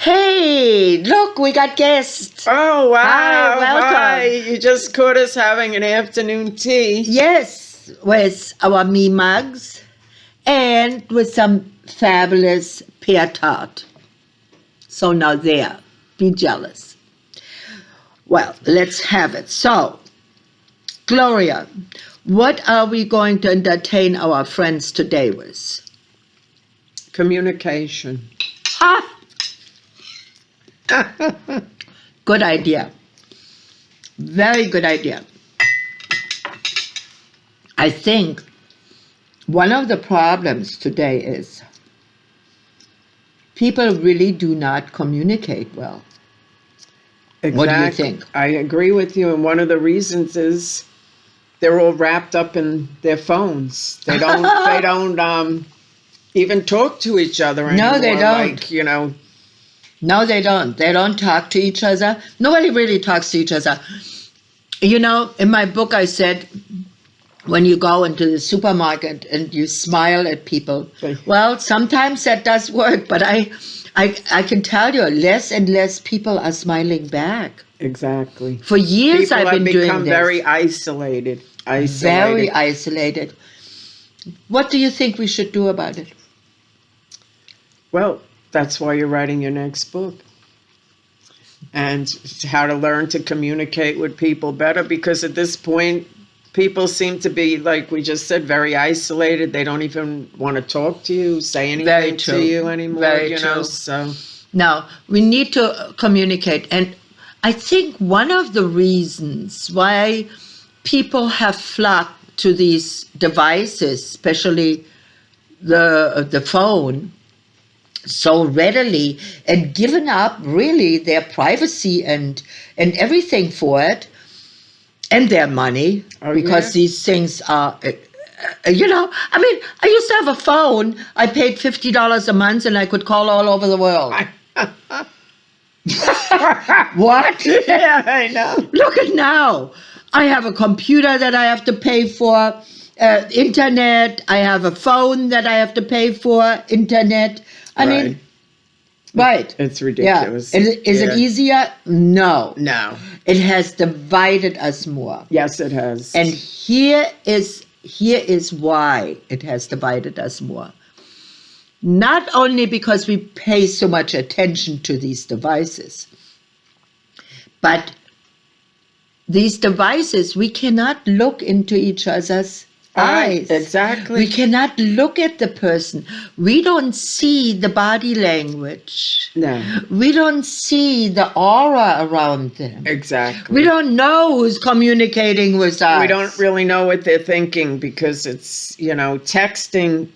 Hey, look, we got guests. Oh, wow. Hi, welcome. Hi. You just caught us having an afternoon tea. Yes, with our me mugs and with some fabulous pear tart. So now there, be jealous. Well, let's have it. So, Gloria, what are we going to entertain our friends today with? Communication. Ha! Good idea. Very good idea. I think one of the problems today is people really do not communicate well. Exactly. What do you think? I agree with you. And one of the reasons is they're all wrapped up in their phones. They don't even talk to each other anymore. No, they don't. Like, No, they don't. They don't talk to each other. Nobody really talks to each other. You know, in my book I said, when you go into the supermarket and you smile at people, well, sometimes that does work, but I can tell you, less and less people are smiling back. Exactly. For years People I've been have doing become this. very isolated. Very isolated. What do you think we should do about it? Well, that's why you're writing your next book. And how to learn to communicate with people better, because at this point, people seem to be, like we just said, very isolated. They don't even want to talk to you, say anything to you anymore. Very true. So now we need to communicate, and I think one of the reasons why people have flocked to these devices, especially the phone, so readily, and given up really their privacy and everything for it, and their money, because these things are, I mean, I used to have a phone. I paid $50 a month and I could call all over the world. What? Yeah, I know. Look at now. I have a computer that I have to pay for, internet. I have a phone that I have to pay for, internet. I mean, right. It's ridiculous. Yeah. Is it easier? No. No. It has divided us more. Yes, it has. And here is why it has divided us more. Not only because we pay so much attention to these devices, but these devices, we cannot look into each other's eyes. Exactly. We cannot look at the person. We don't see the body language. No. We don't see the aura around them. Exactly. We don't know who's communicating with us. We don't really know what they're thinking, because it's, texting.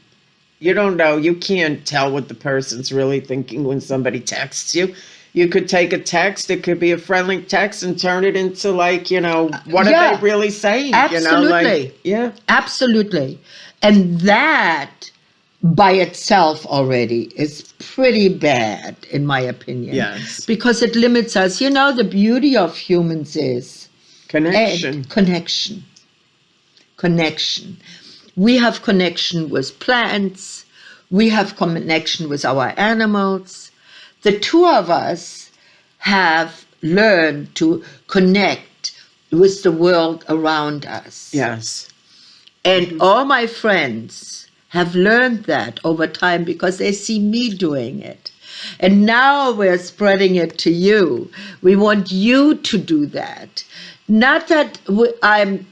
You don't know. You can't tell what the person's really thinking when somebody texts you. You could take a text, it could be a friendly text, and turn it into what are they really saying? Absolutely. Absolutely. And that by itself already is pretty bad, in my opinion. Yes. Because it limits us. The beauty of humans is connection. Connection. We have connection with plants. We have connection with our animals. The two of us have learned to connect with the world around us. Yes. And all my friends have learned that over time because they see me doing it. And now we're spreading it to you. We want you to do that. Not that I'm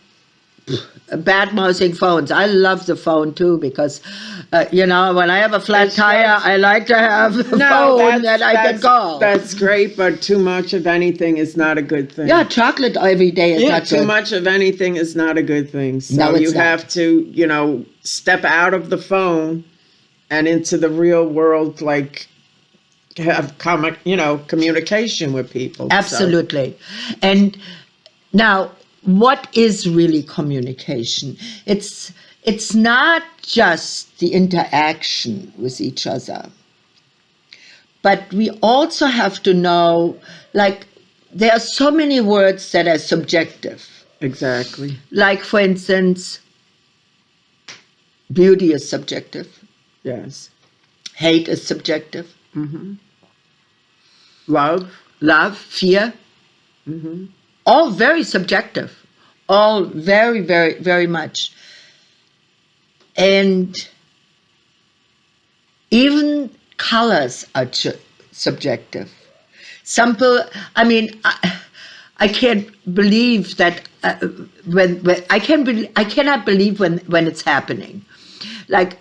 bad-mouthing phones. I love the phone too, because when I have a flat tire, I like to have a phone that I can call. That's great, but too much of anything is not a good thing. Yeah, chocolate every day is not good. Too much of anything is not a good thing. So you have to, step out of the phone and into the real world, have communication with people. Absolutely. And now, what is really communication? It's not just the interaction with each other, but we also have to know, there are so many words that are subjective. Exactly. Like, for instance, beauty is subjective. Yes. Hate is subjective. Mm-hmm. Love. love, fear, Hmm. all very subjective, all very, very, very much. And even colors are subjective. Simple, I mean, I can't believe that when I cannot believe when it's happening. Like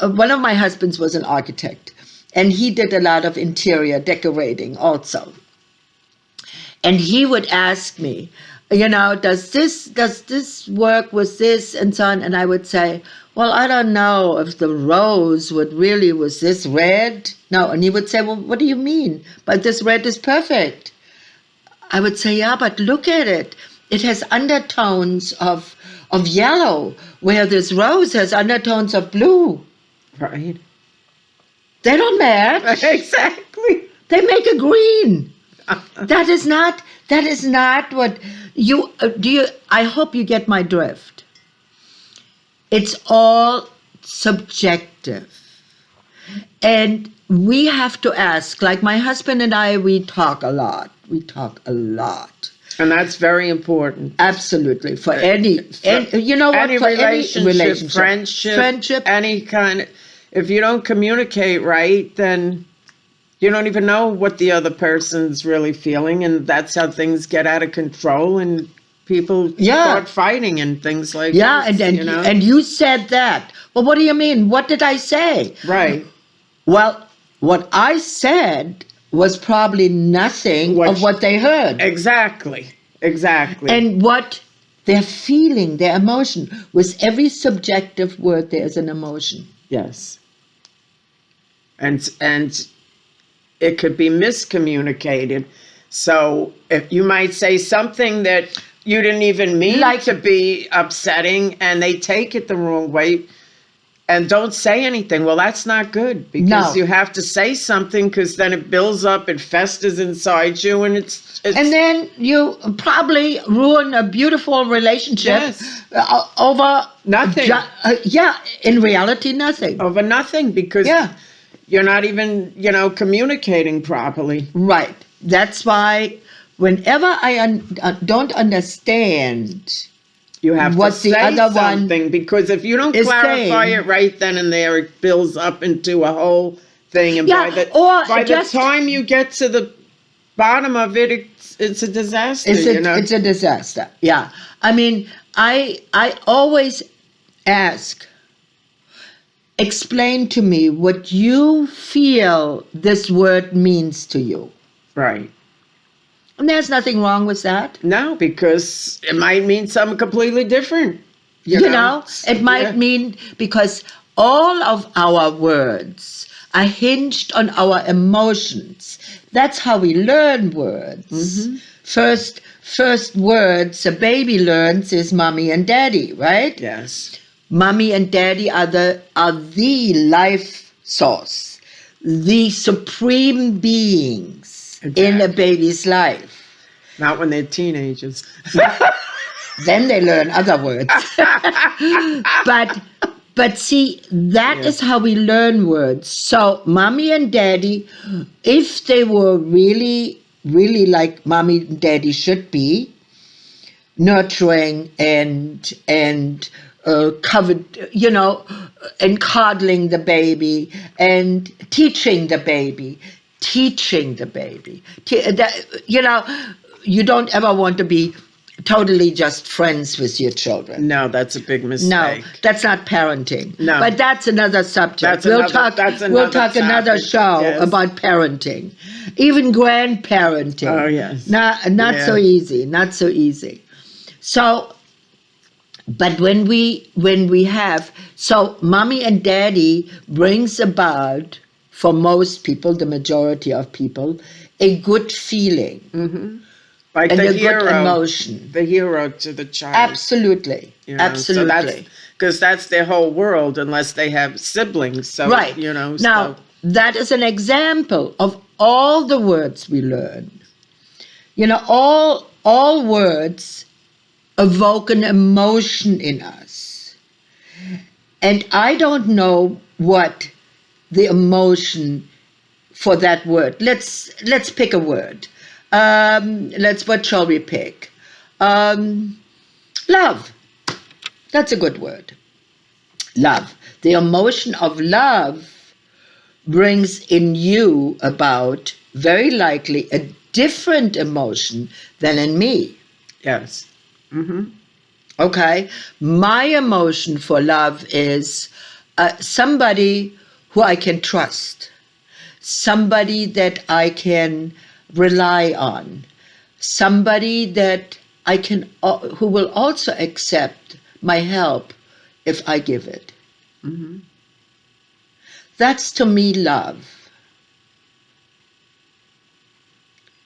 one of my husbands was an architect, and he did a lot of interior decorating also. And he would ask me, does this work with this and so on? And I would say, well, I don't know if the rose would really was this red. No, and he would say, well, what do you mean? But this red is perfect. I would say, yeah, but look at it. It has undertones of yellow, where this rose has undertones of blue. Right. They don't match. Exactly. They make a green. That is not what you do. I hope you get my drift. It's all subjective. And we have to ask, like my husband and I, we talk a lot. We talk a lot. And that's very important. Absolutely. For any you know what? Any For relationship, any relationship. friendship, any kind of, if you don't communicate right, then you don't even know what the other person's really feeling, and that's how things get out of control, and people start fighting and things like Yeah, this, and you said that. Well, what do you mean? What did I say? Right. Well, what I said was probably nothing of what they heard. Exactly. And what they're feeling, their emotion. With every subjective word, there's an emotion. Yes. And it could be miscommunicated. So if you might say something that you didn't even mean to be upsetting, and they take it the wrong way and don't say anything. Well, that's not good, because you have to say something, because then it builds up, it festers inside you, and it's and then you probably ruin a beautiful relationship over nothing. In reality, nothing. Over nothing, because you're not even, communicating properly. Right. That's why whenever I don't understand, you have what to say the other something, one because if you don't clarify it right then and there, it builds up into a whole thing. And by the time you get to the bottom of it, it's a disaster. It's a disaster. Yeah. I mean, I always ask, explain to me what you feel this word means to you. Right. And there's nothing wrong with that. No, because it might mean something completely different. It might mean, because all of our words are hinged on our emotions. That's how we learn words. Mm-hmm. First words a baby learns is mommy and daddy, right? Yes. Mommy and daddy are the life source, the supreme beings in a baby's life. Not when they're teenagers. Then they learn other words. But see, that is how we learn words. So mommy and daddy, if they were really, really like mommy and daddy should be, nurturing and covered, and coddling the baby and teaching the baby. You don't ever want to be totally just friends with your children. No, that's a big mistake. No, that's not parenting. No. But that's another subject. We'll talk another show about parenting. Even grandparenting. Oh, yes. Not so easy. Not so easy. So, but when we have, so mommy and daddy brings about, for most people, the majority of people, a good feeling. Mm-hmm. Like and the a hero, good emotion. The hero to the child. Absolutely. Absolutely. Because that's their whole world, unless they have siblings. So, right. Now, that is an example of all the words we learn. All words evoke an emotion in us. And I don't know what the emotion for that word. Let's pick a word. What shall we pick? Love. That's a good word. Love. The emotion of love brings in you about, very likely, a different emotion than in me. Yes. Mm-hmm. Okay? My emotion for love is somebody who I can trust, somebody that I can rely on, somebody that who will also accept my help if I give it. Mm-hmm. That's to me love.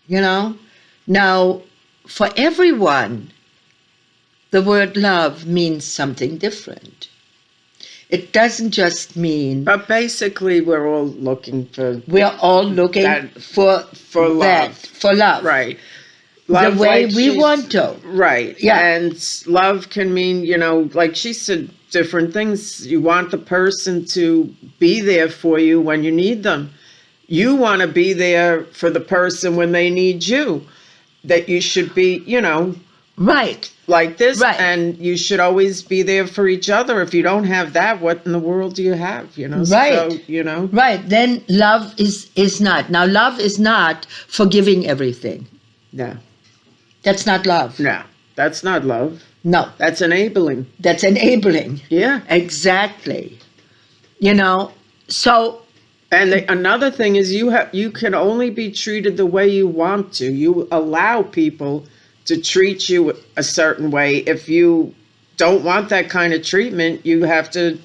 You know? Now, for everyone, the word love means something different. It doesn't just mean But basically, we're all looking for we're all looking that for for that, love, for love. right? The Love, way like we she's want to. right, Yeah. and love can mean, like she said, different things. You want the person to be there for you when you need them. You want to be there for the person when they need you. That you should be, Right. like this, Right. and you should always be there for each other. If you don't have that, what in the world do you have? So Right. Right. Then love is not. Now love is not forgiving everything. no, That's not love. no, that's not love. No. That's enabling. That's enabling. Yeah. Exactly. So And another thing is you can only be treated the way you want to. You allow people to treat you a certain way. If you don't want that kind of treatment, you have to,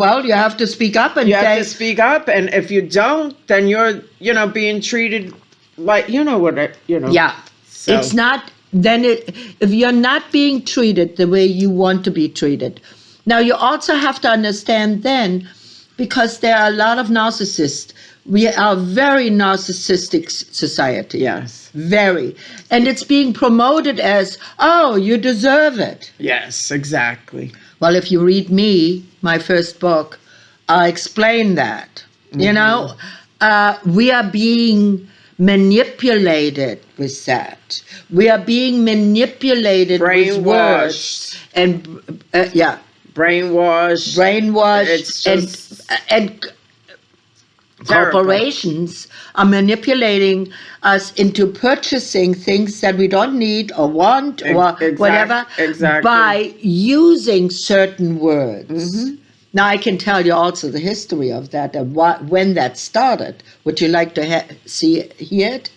well, you have to speak up and you have say, to speak up. And if you don't, then you're, being treated like, yeah, So it's not, if you're not being treated the way you want to be treated. Now, you also have to understand then, because there are a lot of narcissists. We are a very narcissistic society. yes, Very. And it's being promoted as, oh, you deserve it. yes, exactly. Well, if you read my first book, I explain that. We are being manipulated with that. We are being manipulated with words. Brainwashed. And, Brainwashed. brainwashed. It's just And terrible. corporations are manipulating us into purchasing things that we don't need or want or whatever exactly. by using certain words. Mm-hmm. Now, I can tell you also the history of that and when that started. Would you like to hear it?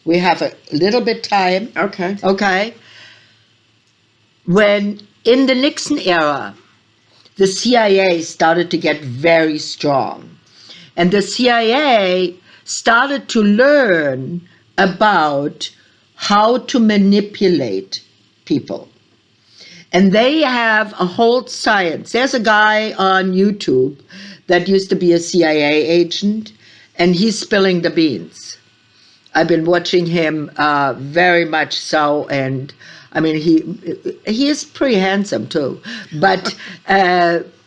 We have a little bit time. Okay. Okay. When in the Nixon era, the CIA started to get very strong. And the CIA started to learn about how to manipulate people. And they have a whole science. There's a guy on YouTube that used to be a CIA agent, and he's spilling the beans. I've been watching him very much so, and I mean, he is pretty handsome too, but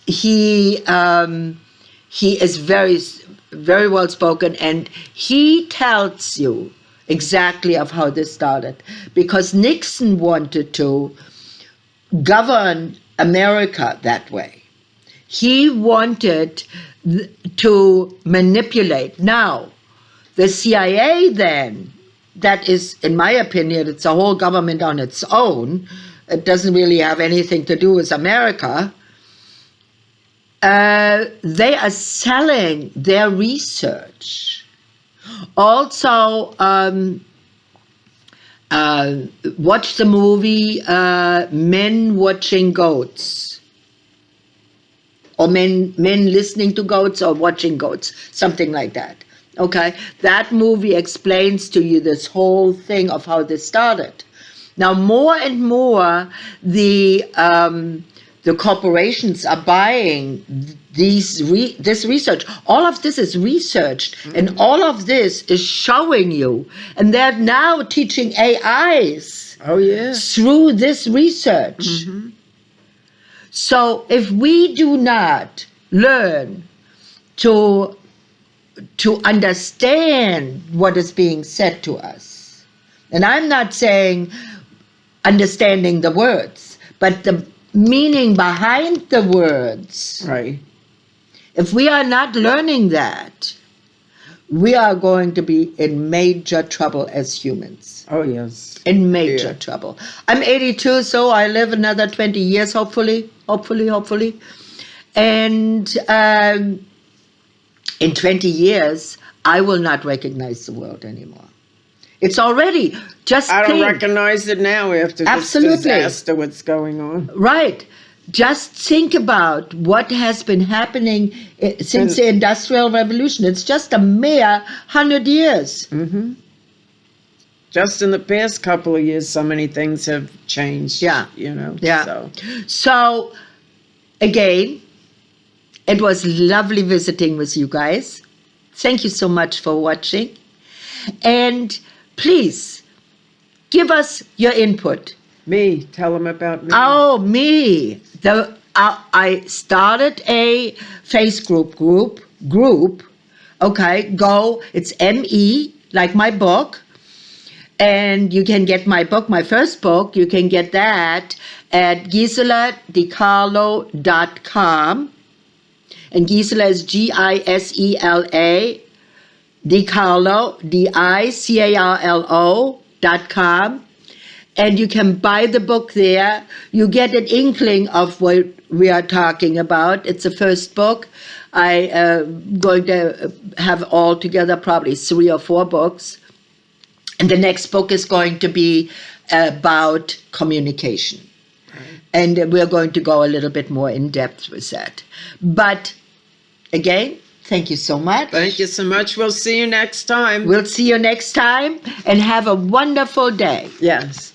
he is very, very well spoken, and he tells you exactly of how this started, because Nixon wanted to govern America that way. He wanted to manipulate. Now, the CIA then, that is, in my opinion, it's a whole government on its own. It doesn't really have anything to do with America. They are selling their research. Also, watch the movie Men Watching Goats, or men listening to goats or watching goats, something like that. Okay, that movie explains to you this whole thing of how this started. Now, more and more, the corporations are buying this research. All of this is researched, and all of this is showing you. And they're now teaching AIs through this research. Mm-hmm. So if we do not learn to to understand what is being said to us. And I'm not saying understanding the words, but the meaning behind the words. Right. If we are not learning that, we are going to be in major trouble as humans. Oh, yes. In major Yeah. trouble. I'm 82, so I live another 20 years, hopefully. And in 20 years, I will not recognize the world anymore. It's already just I don't plain. recognize it now after this Absolutely. disaster, what's going on. Right. Just think about what has been happening since the Industrial Revolution. It's just a mere 100 years. Hmm. Just in the past couple of years, so many things have changed. Yeah. You know. Yeah. So, again, it was lovely visiting with you guys. Thank you so much for watching. And please, give us your input. Me, tell them about me. Oh, me. I started a Facebook group. Okay, go. It's ME, like my book. And you can get my book, my first book. You can get that at giseladicalo.com. And Gisela is Gisela, DiCarlo, DICARLO.com. And you can buy the book there. You get an inkling of what we are talking about. It's the first book. I'm going to have altogether probably 3 or 4 books. And the next book is going to be about communication. And we're going to go a little bit more in depth with that. But again, thank you so much. Thank you so much. We'll see you next time. We'll see you next time, and have a wonderful day. Yes.